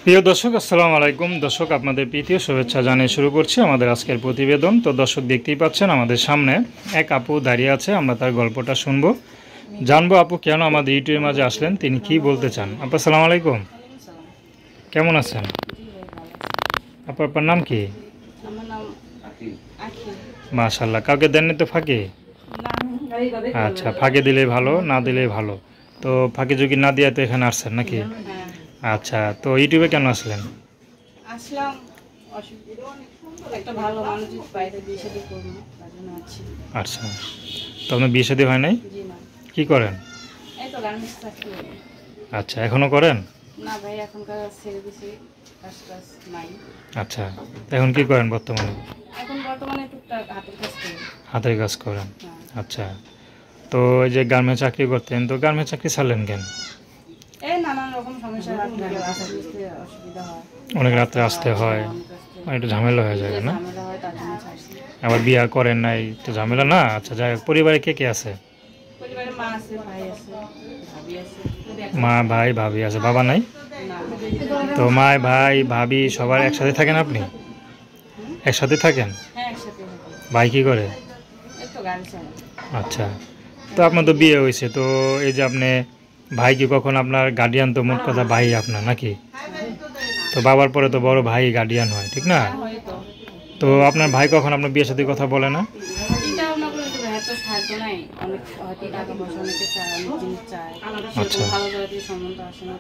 প্রিয় দর্শক, আসসালামু আলাইকুম। দর্শক, আপনাদের প্রীতি ও শুভেচ্ছা জানিয়ে শুরু করছি আমাদের আজকের প্রতিবেদন। তো দর্শক, দেখতেই পাচ্ছেন আমাদের সামনে এক আপু দাঁড়িয়ে আছে। আমরা তার গল্পটা শুনবো, জানবো আপু কেন আমাদের ইউটিউবের মাঝে আসলেন, তিনি কি বলতে চান। আপু আসসালামু আলাইকুম, কেমন আছেন? আপু আপনার নাম কি? মাশাআল্লাহ, কাউকে দেননি তো ফাঁকি? আচ্ছা, ফাঁকি দিলে ভালো, না দিলে ভালো। তো ফাঁকি ঝুঁকি না দিয়ে তো এখানে আসছেন নাকি? আচ্ছা, তো ইউটিউবে কেন আসলেন? আসলাম একটা ভালো মানুষ বাইরে বিয়ে শাদী করবো তার জন্য আছি। আচ্ছা, তো আপনার বিয়ে শাদী হয় নাই? জি না। কি করেন? এই তো গার্মেন্টস চাকরি। আচ্ছা, এখনো করেন? না ভাই, এখনকার ছেড়ে দিছি, কাজ টাজ নাই। আচ্ছা, তো এখন কি করেন বর্তমানে? এখন বর্তমানে টুকটাক হাতের কাজ করি। হাতের কাজ করেন? হ্যাঁ। আচ্ছা, তো এই যে গার্মেন্টস চাকরি করতেন, তো গার্মেন্টস চাকরি ছাড়লেন কেন? এই নানান রকম সমস্যা, রাত্রে আসতে অসুবিধা হয়, অনেক রাত্রে আসতে হয়, একটু ঝামেলা হয়ে যায় না? ঝামেলা হয়, তার জন্য ছাড়ছি। আবার বিয়া করেন নাই, তো ঝামেলা না? আচ্ছা, যাই হোক, পরিবারে কে কে আছে? পরিবারে মা আছে, ভাই আছে, ভাবি আছে। মা, ভাই, ভাবি আছে, বাবা নাই? না। তো মা, ভাই, ভাবি সবার একসাথে থাকেন আপনি? একসাথে থাকেন? হ্যাঁ, একসাথে থাকি। ভাই কি করে? এই তো গাড়ি চালাই। আচ্ছা, তো আপনার তো বিয়ে হয়েছে, তো এই যে আপনি ভাই কি কখন আপনার গার্ডিয়ান? তো মোট কথা ভাই আপনার নাকি? তো বাবার পরে তো বড় ভাই গার্ডিয়ান হয়, ঠিক না? হয়তো তো আপনার ভাই কখন আপনার বিয়ের সাথে কথা বলে না? চিন্তাও না করে দেবে, এত সাহায্য নাই। অনেক হয়তো টাকা পয়সা অনেকে চায়, অনেক জিনিস চায়, আচ্ছা, ভালো জায়গায় সম্বন্ধ আসে না।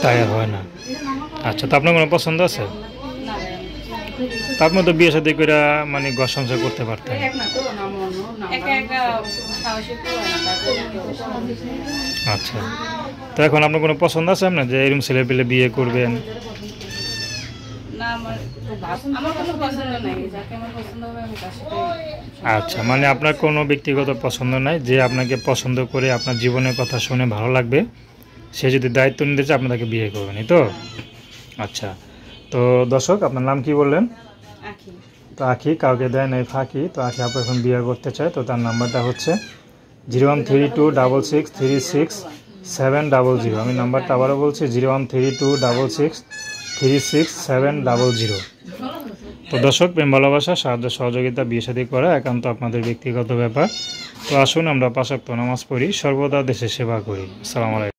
তাই আর হয় না? আচ্ছা, তো আপনার কোনো পছন্দ আছে? না ভাই, তো আপনি তো বিয়ে সাথে করে মানে ঘর সংসার করতে পারতেন। একা একা সাহসী কেউ হয় না, তার জন্য কেউ আচ্ছা, তো এখন আপনার কোনো পছন্দ আছে আপনার যে এরকম ছেলে পেলে বিয়ে করবেন? না। আমার কোনো পছন্দ নাই, যাকে আমার পছন্দ হবে আমি তার সাথে। আচ্ছা, মানে আপনার কোনো ব্যক্তিগত পছন্দ নাই, যে আপনাকে পছন্দ করে আপনার জীবনের কথা শুনে ভালো লাগবে, সে যদি দায়িত্ব নিতে চায় আপনি তাকে বিয়ে করবেন, এই তো? আচ্ছা, তো দর্শক, আপনার নাম কি বললেন? আখি। তো আখি, কাউকে দেয় নাই ফাঁকি। তো আখি আপু এখন বিয়ে করতে চায়, তো তার নাম্বারটা হচ্ছে 0132663700। আমি নাম্বারটা আবারও বলছি, 0132663700। তো দর্শক, প্রেম ভালোবাসা, সাহায্য সহযোগিতা, বিয়ে শাদী করা একান্ত আপনাদের ব্যক্তিগত ব্যাপার। তো আসুন আমরা 5 ওয়াক্ত নামাজ পড়ি, সর্বদা দেশের সেবা করি। আসসালামু আলাইকুম।